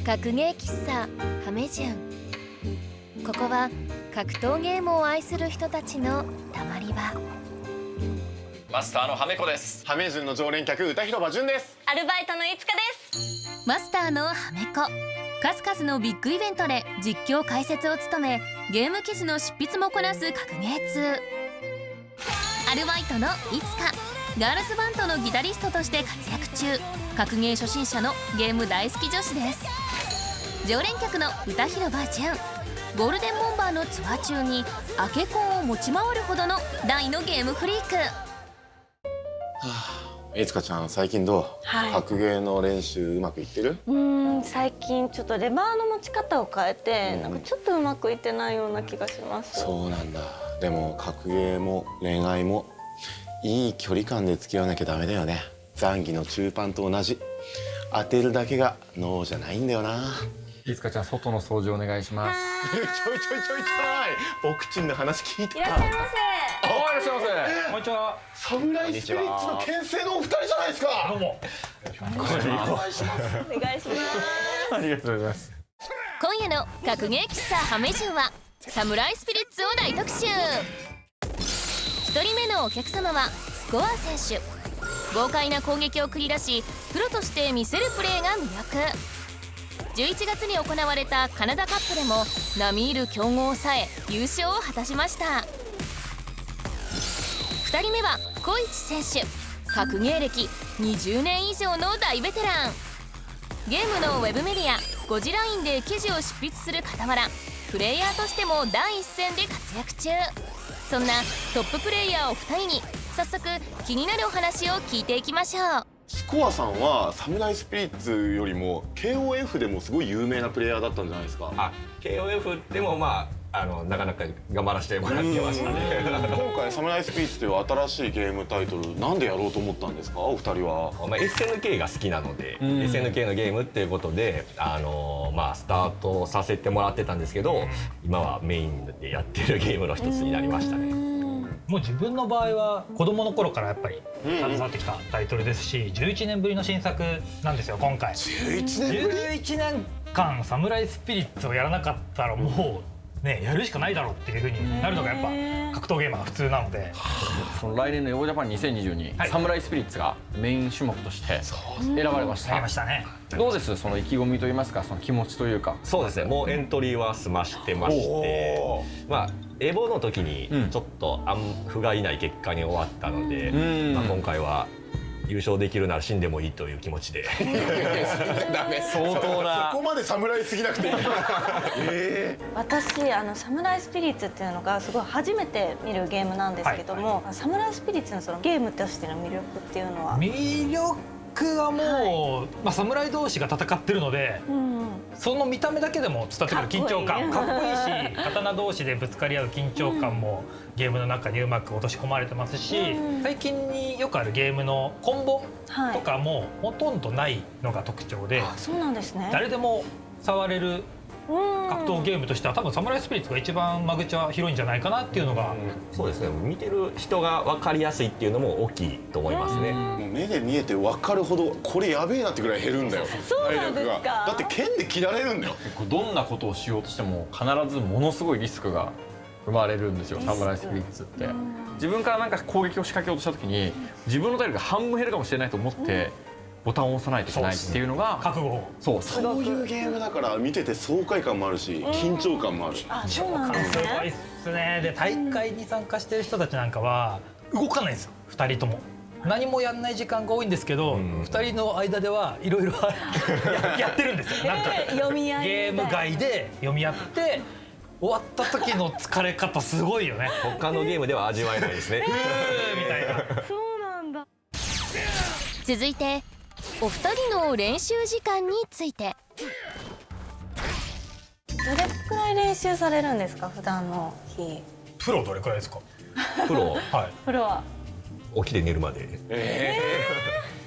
格ゲー喫茶ハメジュン。ここは格闘ゲームを愛する人たちのたまり場。マスターのハメコです。ハメジュンの常連客歌広場純です。アルバイトのいつかです。マスターのハメコ。数々のビッグイベントで実況解説を務め、ゲーム記事の執筆もこなす格ゲー通。アルバイトのいつか。ガールズバンドのギタリストとして活躍中、格ゲー初心者のゲーム大好き女子です。常連客の歌広場純。ゴールデンボンバーのツアー中にアケコンを持ち回るほどの大のゲームフリーク。いつかちゃん最近どう？格ゲーの練習うまくいってる？最近ちょっとレバーの持ち方を変えて、なんかちょっとうまくいってないような気がします。そうなんだ。でも格ゲーも恋愛もいい距離感で付き合わなきゃダメだよね。ザンギの中パンと同じ。当てるだけが脳じゃないんだよな。いつかちゃん、外の掃除お願いします。ちょい。僕ちんの話聞いてた。いらっしゃいませ。いらっしゃいませ。こんにちは。サムライスピリッツの牽制のお二人じゃないですか。どうも。お願いします。お願いします。ありがとうございます。今夜の格ゲー喫茶ハメジュンはサムライスピリッツを大特集。1人目のお客様はスコア選手。豪快な攻撃を繰り出し、プロとして見せるプレーが魅力。11月に行われたカナダカップでも並みいる強豪を抑え優勝を果たしました。2人目は小市選手。格ゲー歴20年以上の大ベテラン。ゲームのウェブメディアゴジラインで記事を執筆する傍ら、プレイヤーとしても第一線で活躍中。そんなトッププレイヤーお二人に早速気になるお話を聞いていきましょう。スコアさんはサムライスピリッツよりも KOF でもすごい有名なプレイヤーだったんじゃないですか。KOF でもなかなか頑張らせてもらってましたね。今回サムライスピリッツという新しいゲームタイトル、なんでやろうと思ったんですか、お二人は。SNK が好きなので、SNK のゲームっていうことでスタートさせてもらってたんですけど、今はメインでやってるゲームの一つになりましたね。もう自分の場合は子供の頃からやっぱり携わってきたタイトルですし、11年ぶりの新作なんですよ今回。11年ぶり11年間サムライスピリッツをやらなかったらもうね、やるしかないだろうっていう風になるのがやっぱ格闘ゲーマーが普通なので、その来年のヨージャパン2020にサムライスピリッツがメイン種目として選ばれました。やりましたね。どうです、その意気込みといいますか、その気持ちというか。そうですね、もうエントリーは済ましてまして、エボの時にちょっと不甲斐ない結果に終わったので、今回は優勝できるなら死んでもいいという気持ちで。ダメ、相当な。そこまで侍すぎなくていい。私サムライスピリッツっていうのがすごい初めて見るゲームなんですけども、サムライスピリッツのそのゲームとしての魅力っていうのは。魅力はもう、侍同士が戦ってるので、その見た目だけでも伝わってくる緊張感、かっこいいし、刀同士でぶつかり合う緊張感もゲームの中にうまく落とし込まれてますし、最近によくあるゲームのコンボとかもほとんどないのが特徴で、そうなんですね。誰でも触れる格闘ゲームとしては多分サムライスピリッツが一番間口は広いんじゃないかなっていうのが、そうですね、見てる人が分かりやすいっていうのも大きいと思いますね。目で見えて分かるほどこれやべえなってぐらい減るんだよ。そうなんですか。だって剣で切られるんだよ。どんなことをしようとしても必ずものすごいリスクが生まれるんですよ、サムライスピリッツって。自分からなんか攻撃を仕掛けようとした時に自分の体力が半分減るかもしれないと思ってボタンを押さないといけないっていうのが覚悟。そういうゲームだから見てて爽快感もあるし緊張感もある。そうなんですすごいっね。すね。で大会に参加してる人たちなんかは動かないんですよ、2人とも。何もやんない時間が多いんですけど、2人の間ではいろいろやってるんですよ。なんか読み合いゲーム外で読み合って終わった時の疲れ方すごいよね。他のゲームでは味わえないですね。みたいな。そうなんだ。続いてお二人の練習時間について。どれくらい練習されるんですか、普段の日。プロどれくらいですか？プロプロは起きて寝るまで。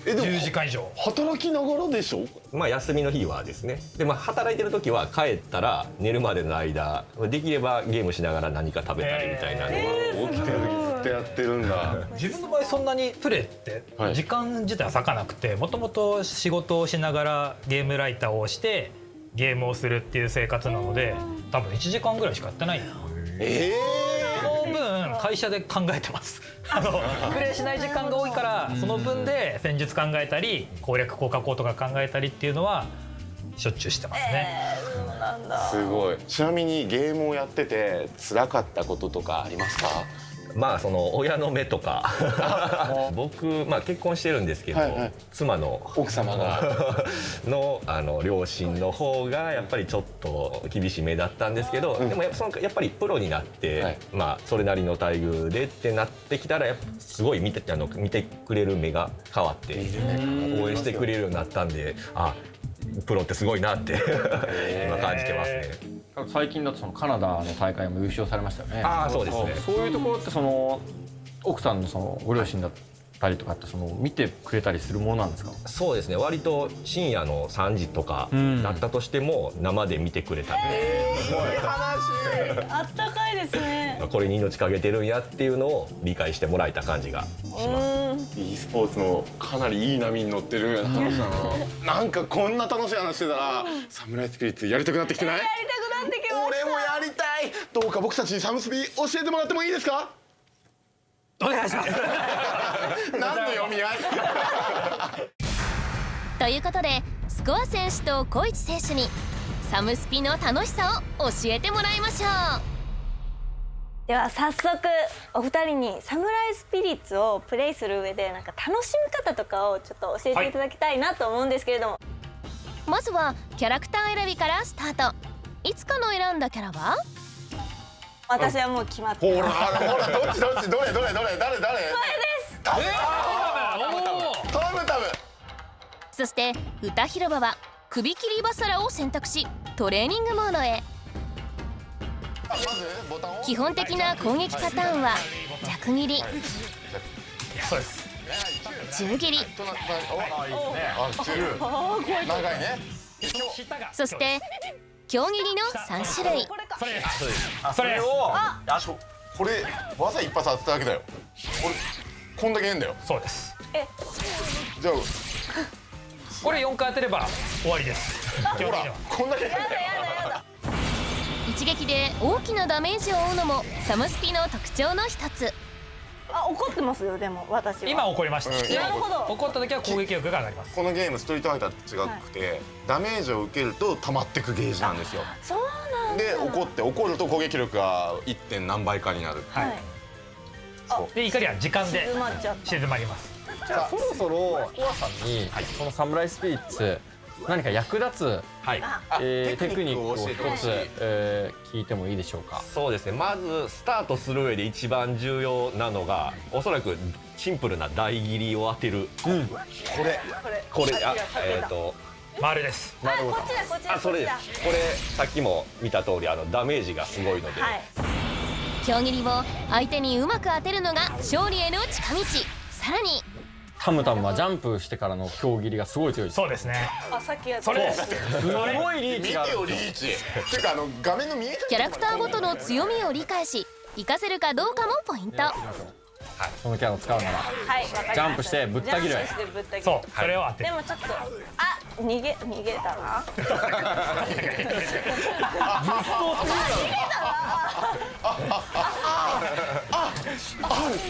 でも10時間以上働きながらでしょ。休みの日はですね。で働いてる時は帰ったら寝るまでの間できればゲームしながら何か食べたりみたいなのは起きてる時ずっとやってるんだ。自分の場合そんなにプレイって時間自体は割かなくて、もともと仕事をしながらゲームライターをしてゲームをするっていう生活なので多分1時間ぐらいしかやってないよ。その分会社で考えてます。プレイしない時間が多いからその分で戦術考えたり攻略効果法とか考えたりっていうのはしょっちゅうしてますね。そうなんだ。すごい。ちなみにゲームをやってて辛かったこととかありますか？まあその親の目とか僕、まあ、結婚してるんですけど、はいはい、妻の奥様がの両親の方がやっぱりちょっと厳しい目だったんですけど、でもやっぱりプロになって、はい、まあ、それなりの待遇でってなってきたらすごい見てくれる目が変わって応援してくれるようになったんで、あ、プロってすごいなって今感じてますね。最近だとそのカナダの大会も優勝されましたよね。ああ、そうですね。そういうところってその奥さんのそのご両親だったりとかってその見てくれたりするものなんですか？そうですね。割と深夜の3時とかだったとしても生で見てくれたんで、あったかいですね。これに命かけてるんやっていうのを理解してもらえた感じがします。e スポーツのかなりいい波に乗ってる話だな。なんかこんな楽しい話してたらサムライスピリッツやりたくなってきてない？やりたくなってきました。俺もやりたい。どうか僕たちにサムスピ教えてもらってもいいですか？お願いします。何の読み合い？ということでスコア選手と小市選手にサムスピの楽しさを教えてもらいましょう。では早速お二人にサムライスピリッツをプレイする上でなんか楽しみ方とかをちょっと教えていただきたいなと思うんですけれども、まずはキャラクター選びからスタート。いつかの選んだキャラは？私はもう決まってほらどっちどれ誰？これです。タムタム。そして歌広場は首切りバサラを選択しトレーニングモードへ。基本的な攻撃パターンは弱切り、そうです。中切り、長いね。そして強切りの3種類。それです。それをこれ技一発当てただけだよ。俺こんだけ変だよ。そうです。じゃあこれ4回当てれば終わりです。ほらこんだけ変だよ。一撃で大きなダメージを負うのもサムスピの特徴の一つ。あ、怒ってますよ。でも私は今怒りました。なるほど。怒った時は攻撃力が上がります。このゲームストリートファイターと違くて、ダメージを受けると溜まってくゲージなんですよ。そうなんだ。で怒ると攻撃力が 1. 点何倍かになる。はい。で怒りは時間で静まっちゃった。静まります。じゃあそろそろコアさんにこのサムライスピリッツ何か役立つテクニックを一つ聞いてもいいでしょうか？そうですね。まずスタートする上で一番重要なのがおそらくシンプルな台切りを当てる。これ丸です。こっちだこっちだ。それです。これさっきも見た通りダメージがすごいので、強切りを相手にうまく当てるのが勝利への近道。さらにタムタムはジャンプしてからの強切りがすごい強いです。そうですね。あ、さっきやった。それです。すごいリーチがある。リーチ。てか画面の見えキャラクターごとの強みを理解し活かせるかどうかもポイント。そのキャラを使うならジャンプしてぶった切る。そう、それを当てる。でもちょっと逃げたな。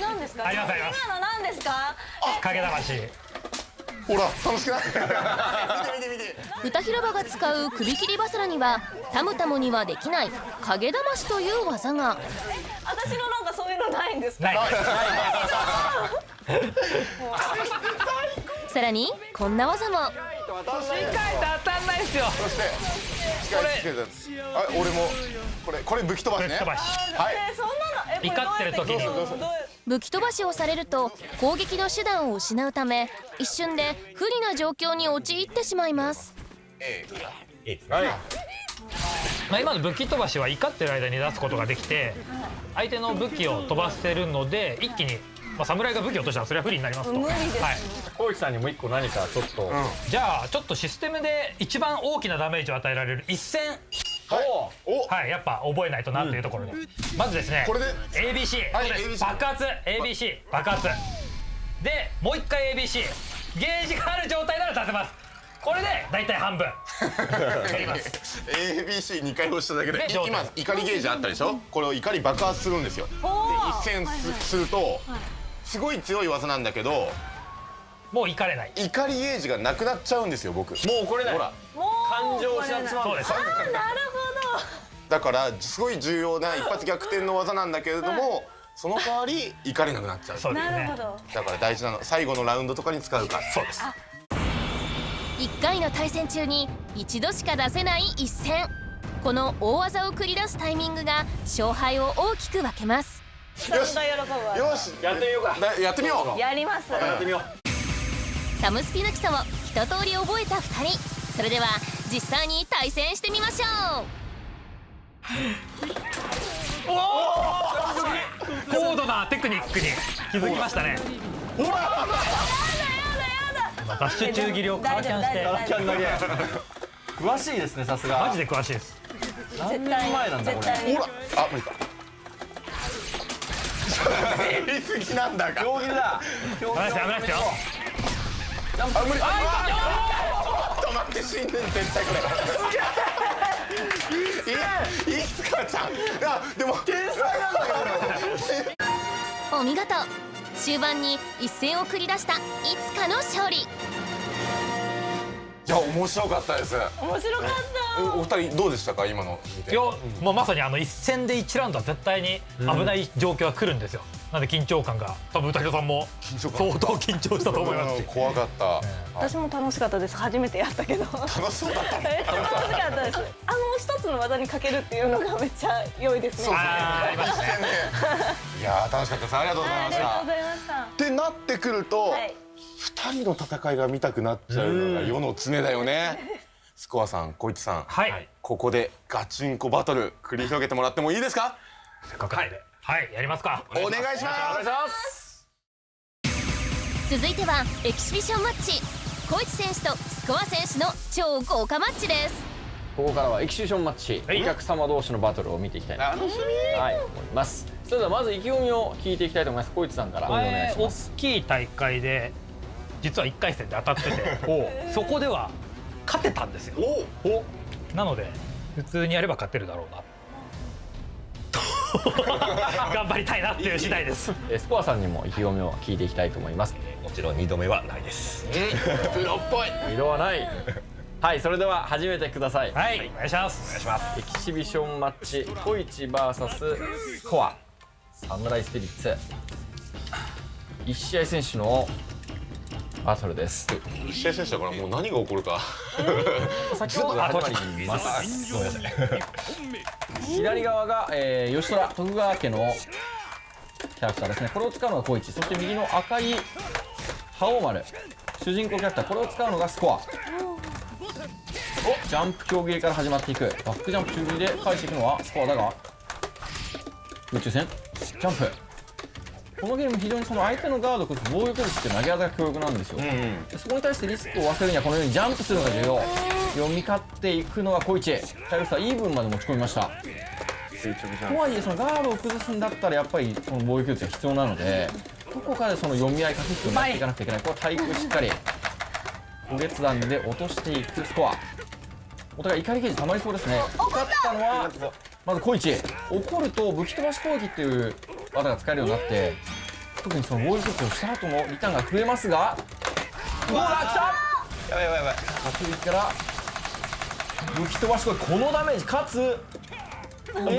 何ですか？ありますあります。今の何ですか？影魂。ほら楽しくない？見て。歌広場が使う首切りバサラにはタムタムにはできない影魂という技が。私のなんかそういうのないんですか？ない。さらにこんな技も。深いと当たんないですよ。そして俺もこれ武器飛ばしね。武器飛ばし。はい。そんなの怒ってる時に武器飛ばしをされると攻撃の手段を失うため一瞬で不利な状況に陥ってしまいます。今の武器飛ばしは怒ってる間に出すことができて相手の武器を飛ばせるので一気に侍が武器を落としたらそれは不利になりますと。無理です。小市さんにも一個何かちょっと、じゃあちょっとシステムで一番大きなダメージを与えられる一戦はいやっぱ覚えないとなっていうところで、まずですねこれで ABC、はいそうです ABC 爆発 ABC 爆発でもう一回 ABC ゲージがある状態なら出せます。これで大体半分やります ABC2 回押しただけでで今怒りゲージあったでしょ。これを怒り爆発するんですよ。で一戦するとすごい強い技なんだけどもう怒れない。怒りゲージがなくなっちゃうんですよ僕。もうこれないほら感情を失ってしまうんです。なるほど。だからすごい重要な一発逆転の技なんだけれども、その代わり怒れなくなっちゃう。そうですねなるほど。だから大事なの最後のラウンドとかに使うから。そうです。1回の対戦中に一度しか出せない一戦。この大技を繰り出すタイミングが勝敗を大きく分けます。よしさんが喜ぶわ。よしやってみようか。やってみよう。やります。やってみよう。サムスピの基礎を一通り覚えた2人。それでは実際に対戦してみましょう。高度なテクニックに気づきましたね。ダッシュ中切りをカラキャンして大丈夫大丈詳しいですね、さすが。マジで詳しいです。何年前なんだこれ。絶対にほらあ無理か。やりすぎなんだが。競技だ。危ないですよ危ないですよ。あ無理。止まって死んでん絶対これ。いつかちゃん。あでも天才なんだけど。お見事。終盤に一戦を繰り出したいつかの勝利。いや面白かったです。面白かった。お二人どうでしたか今の見て。いやもうまさに一戦で1ラウンドは絶対に危ない状況が来るんですよ。なんで緊張感が多分歌広さんも相当緊張したと思いますし。怖かった。私も楽しかったです。初めてやったけど。楽し楽しそうだった。かったです。一つの技にかけるっていうのがめっちゃ良いですね。ありましたね。いや楽しかったです。ありがとうございました。ありがとうございました。ってなってくると、はい。二人の戦いが見たくなっちゃうのが世の常だよね。スコアさん、小市さん、はい。ここでガチンコバトル繰り広げてもらってもいいですか？せっかくなんで。はいやりますか。お願いします。続いてはエキシビションマッチ。小市選手とスコア選手の超豪華マッチです。ここからはエキシビションマッチ、はいお客様同士のバトルを見ていきたいなと、楽しみ。はい、思います。それではまず意気込みを聞いていきたいと思います。小市さんからお願いし大ます。きい大会で実は1回戦で当たっててそこでは勝てたんですよ。なので普通にやれば勝てるだろうなと頑張りたいなっていう次第です。スコアさんにも意気込みを聞いていきたいと思います。もちろん2度目はないです。プロっぽい。色はない。はい、それでは始めてください。はいお願いします。お願いします。エキシビションマッチ小市 VS スコアサムライスピリッツ1試合選手のバトルです。試合選手だからもう何が起こるか。先ほど始まります。ごめんなさい。左側が、吉虎徳川家のキャラクターですね。これを使うのが小市。そして右の赤い覇王丸主人公キャラクター、これを使うのがスコア。ジャンプ競技から始まっていく。バックジャンプ中技で返していくのはスコアだが、空中戦ジャンプ。このゲーム非常にその相手のガードこそ防御力って投げ技が強力なんですよ。でそこに対してリスクを忘れるにはこのようにジャンプするのが重要。読み勝っていくのが小市。体力差イーブンまで持ち込みました。とはいえそのガードを崩すんだったらやっぱりこの防御力が必要なので、どこかでその読み合い駆け引きをやっていかなくちゃいけない。これは体育しっかり小月弾で落としていくスコア。お互い怒りゲージ溜まりそうですね。勝ったのはまず小市。怒ると武器飛ばし攻撃っていう技が使えるようになって、特にその防御力をした後のリターンが増えますが、どうだ来た。やばいやばいやばい。突撃から武器飛ばし攻撃、このダメージかつ素手で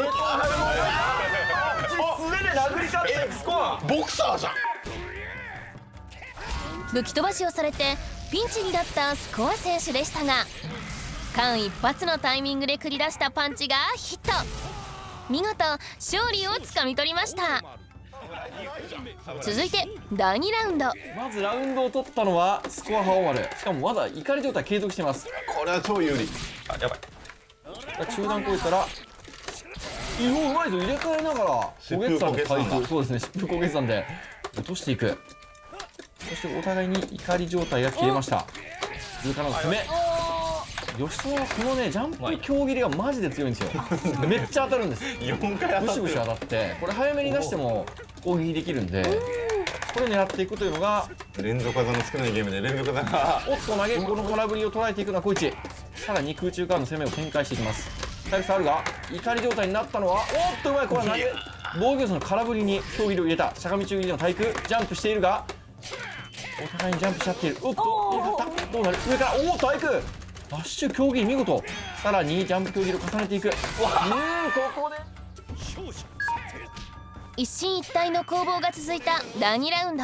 殴り勝っていくスコア。ボクサーじゃん。武器飛ばしをされてピンチになったスコア選手でしたが、間一髪のタイミングで繰り出したパンチがヒット。見事勝利をつかみ取りました。続いて第2ラウンド。まずラウンドを取ったのはスコア覇王丸。しかもまだ怒り状態継続しています。これは超有利。あ、やばい。中段越えたらうまいぞ。入れ替えながら小月山の回復、そうですね、疾風小月山で落としていく。そしてお互いに怒り状態が切れました。続かの攻め。吉沢はこのねジャンプ強切りがマジで強いんですよ。めっちゃ当たるんです。4回当たってる。ブシブシ当たって、これ早めに出しても攻撃できるんで、これ狙っていくというのが、連続技の少ないゲームで連続技がおっと投げ子の空振りを捉えていくのは小市。さらに空中からの攻めを展開していきます。体力差あるが怒り状態になったのは、おっとうまい、これは投げ防御層の空振りに競技を入れた。しゃがみ中切りの対空ジャンプしているが、お互いにジャンプし合っている。おっと入れ方どうなる、上からおお対空ダッシュ競技見事。さらにジャンプ競技を重ねていく。ここで一進一退の攻防が続いた第2ラウンド。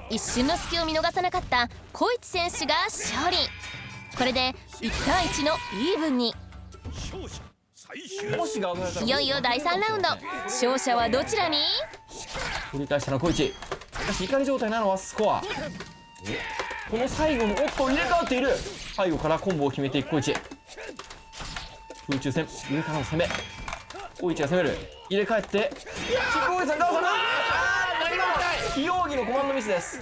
一瞬の隙を見逃さなかった小市選手が勝利。これで1対1のイーブンに。もしが上がられたらいよいよ第3ラウンド、勝者はどちらに？取り返したのは小市。しかし怒り状態なのはスコア。この最後のおっと入れ替わっている。背後からコンボを決めていく小市。空中戦上からの攻め、小市が攻める。入れ替えって小市さんガーさん非容疑のコマンドミスです。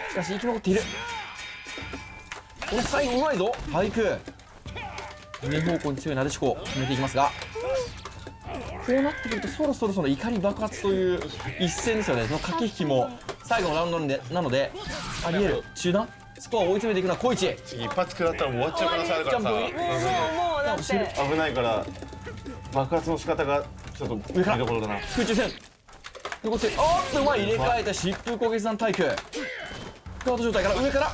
しかし生き残っている。この最後うまいぞ。対空上方向に強いなでしこを決めていきますが、こうなってくるとそろそろ怒り爆発という一戦ですよね。その駆け引きも最後のラウンドなのでありえる。中断スコアを追い詰めていくのは小市。一発食らったらもう終わっちゃう可能性あるからさ、もうだって危ないから爆発の仕方がちょっと見どころだな。空中戦残っておっとうまい、入れ替えた疾風攻撃弾対空ガード状態から上から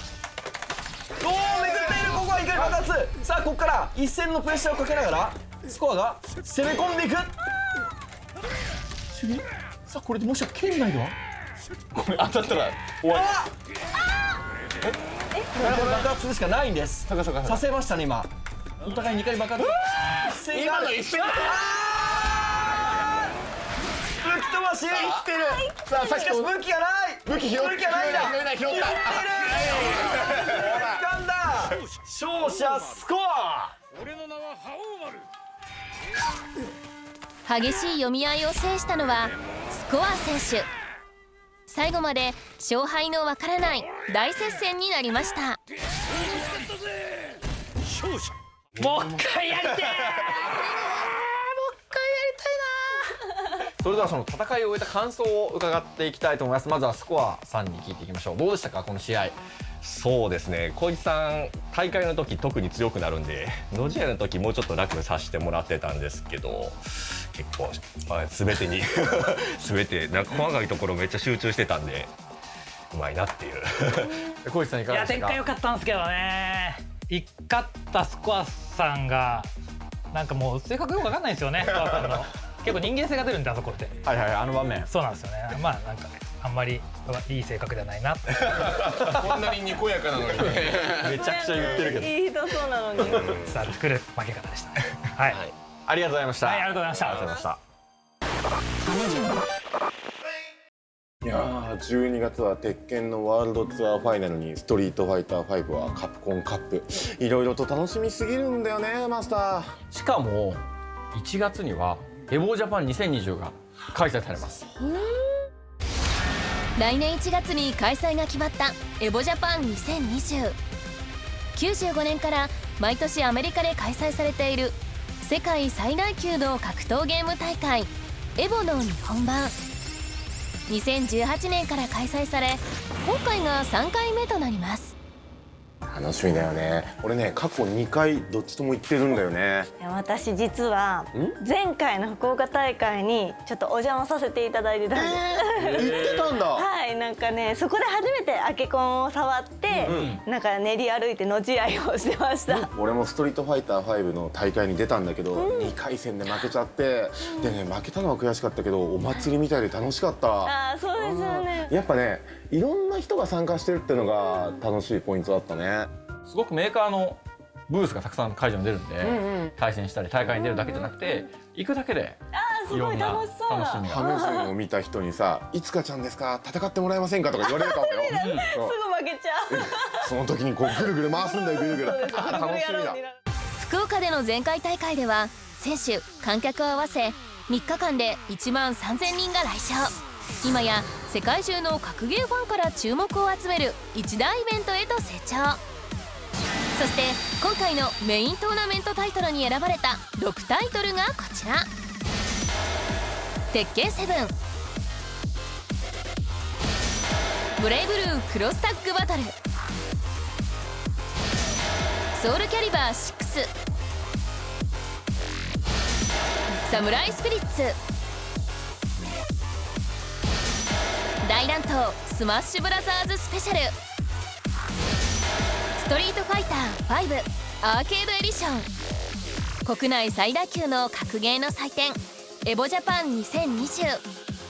おおめくっている。ここは怒り爆発。さあここから一戦のプレッシャーをかけながらスコアが攻め込んでいく。次さあこれでもしや圏内ではこれ当たったら終わ爆発するしかないんです。り。させましたね今。お互いに怒り爆発。今の一戦吹き飛ばし生きてる。さあさっきと武器がない。武器拾武器がないんだ。拾った掴んだ。勝者スコア。激しい読み合いを制したのはスコア選手。最後まで勝敗のわからない大接戦になりました。もう一回やりてえ。それではその戦いを終えた感想を伺っていきたいと思います。まずはスコアさんに聞いていきましょう。どうでしたかこの試合。そうですね、小市さん大会の時特に強くなるんで、ノジアの時もうちょっと楽にさせてもらってたんですけど、結構全てに全てなんか細かいところめっちゃ集中してたんでうまいなっていう小市さんいかいやがでしたか。展開良かったんですけどね。勝ったスコアさんがなんかもう性格よく分かんないんですよね。スコアさんの結構人間性が出るんであそこって。はいはい、あの場面。そうなんですよね。まあなんかねあんまりいい性格ではないなってこんなににこやかなのにめちゃくちゃ言ってるけど。いい人そうなのに伝わってくる負け方でしたね。はい、はい、ありがとうございました。ありがとうございました。ありがとうございました。いやー12月は鉄拳のワールドツアーファイナルにストリートファイター5はカプコンカップ、いろいろと楽しみすぎるんだよねマスター。しかも1月にはエボージャパン2020が開催されます。来年1月に開催が決まったエボジャパン2020。95年から毎年アメリカで開催されている世界最大級の格闘ゲーム大会エボの日本版。2018年から開催され今回が3回目となります。楽しみだよね。俺ね過去2回どっちとも行ってるんだよね。いや私実は前回の福岡大会にちょっとお邪魔させていただいてたんです、行ってたんだ。はいなんかねそこで初めてアケコンを触って、なんか練り歩いての試合をしてました、俺もストリートファイター5の大会に出たんだけど、2回戦で負けちゃって、でね負けたのは悔しかったけどお祭りみたいで楽しかった。ああそうですよね。やっぱねいろんな人が参加してるっていうのが楽しいポイントだったね。すごくメーカーのブースがたくさん会場に出るんで、対戦したり大会に出るだけじゃなくて行くだけですごい楽しそうな楽しみが。ハメ戦を見た人にさ「いつかちゃんですか戦ってもらえませんか?」とか言われるかもよ。すぐ負けちゃうその時にこうぐるぐる回すんだよぐるぐる。楽しみだ。福岡での前回大会では選手観客を合わせ3日間で1万3000人が来場。今や世界中の格ゲーファンから注目を集める一大イベントへと成長。そして今回のメイントーナメントタイトルに選ばれた6タイトルがこちら。鉄拳7、ブレイブルークロスタッグバトル、ソウルキャリバー6、サムライスピリッツ、大乱闘スマッシュブラザーズスペシャル、ストリートファイター5アーケードエディション、国内最大級の格ゲーの祭典エボジャパン2020、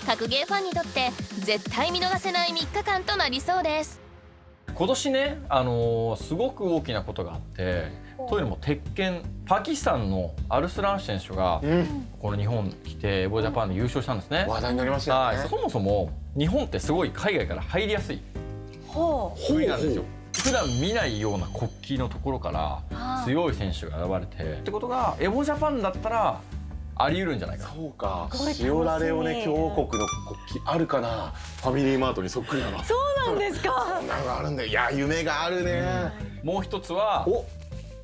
格ゲーファンにとって絶対見逃せない3日間となりそうです。今年ね、すごく大きなことがあって、というのも鉄拳パキスタンのアルスラン選手がこの日本来てエボジャパンで優勝したんですね。話題になりましたよね。そもそも日本ってすごい海外から入りやすい国なんですよ。普段見ないような国旗のところから強い選手が現れてってことがエボジャパンだったらあり得るんじゃないかな。そうか、シオラレオネ共和国の国旗あるかな。ファミリーマートにそっくりなの。そうなんですか。なんかあるんだよ。いや、夢があるね。もう一つは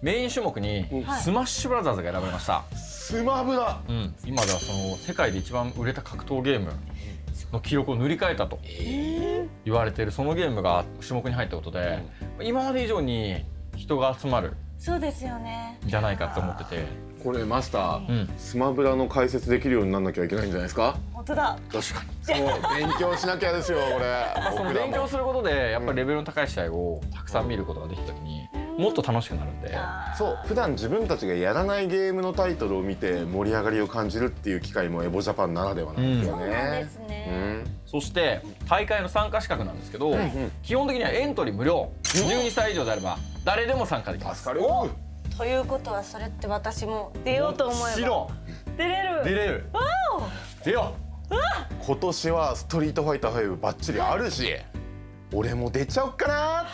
メイン種目にスマッシュブラザーズが選ばれました。スマブラ。今ではその世界で一番売れた格闘ゲームの記録を塗り替えたと言われているそのゲームが種目に入ったことで、今まで以上に人が集まるそうですよね。んじゃないかと思ってて。これマスター、スマブラの解説できるようにならなきゃいけないんじゃないですか。本当だ。確かに。そう、勉強しなきゃですよ、これ。その勉強することでやっぱりレベルの高い試合をたくさん見ることができた時にもっと楽しくなるんで。そう、普段自分たちがやらないゲームのタイトルを見て盛り上がりを感じるっていう機会もエボジャパンならではなんですよそうなんでね。すね。そして大会の参加資格なんですけど、基本的にはエントリー無料、12歳以上であれば誰でも参加できます。助かる。ということはそれって私も出ようと思えばもちろん出れる。出れる。出よ今年はストリートファイター5バッチリあるし、俺も出ちゃおっかな。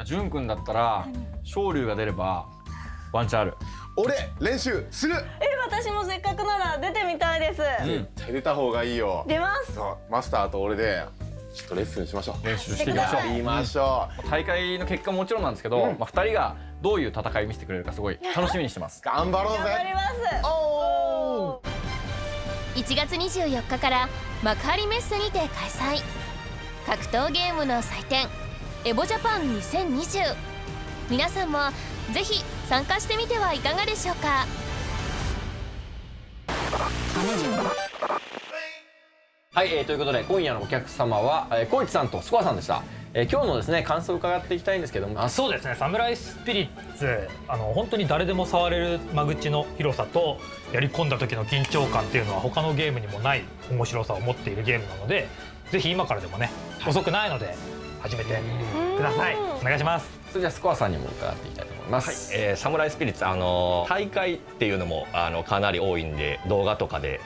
う。淳君だったら昇龍が出ればワンチャンある。俺練習する。私もせっかくなら出てみたいです。絶対出た方がいいよ。出ます。そう、マスターと俺でちょっとレッスンしましょう。練習していきましょう。言いましょう。大会の結果ももちろんなんですけど、2人がどういう戦いを見せてくれるかすごい楽しみにしてます。頑張ろうぜ。頑張ります。おー。 1月24日から幕張メッセにて開催、格闘ゲームの祭典エボジャパン2020、皆さんもぜひ参加してみてはいかがでしょうか。はい、ということで今夜のお客様は小市さんとスコアさんでした。今日のですね感想を伺っていきたいんですけども。そうですね、サムライスピリッツ、本当に誰でも触れる間口の広さとやり込んだ時の緊張感っていうのは他のゲームにもない面白さを持っているゲームなので、ぜひ今からでもね、遅くないので始めてください。お願いします。それじゃあスコアさんにも伺っていきたいと思います。サムライスピリッツ、大会っていうのもかなり多いんで、動画とかで、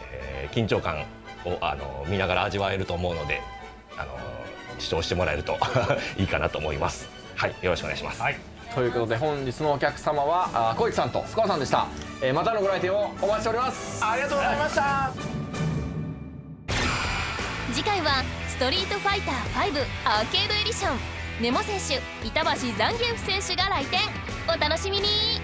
緊張感を見ながら味わえると思うので、視聴してもらえるといいかなと思います。はい、よろしくお願いします。はい、ということで本日のお客様は小市さんとスコアさんでした。またのご来店をお待ちしております。ありがとうございました。次回はストリートファイター5アーケードエディション、ネモ選手、板橋ザンギエフ選手が来店。お楽しみに。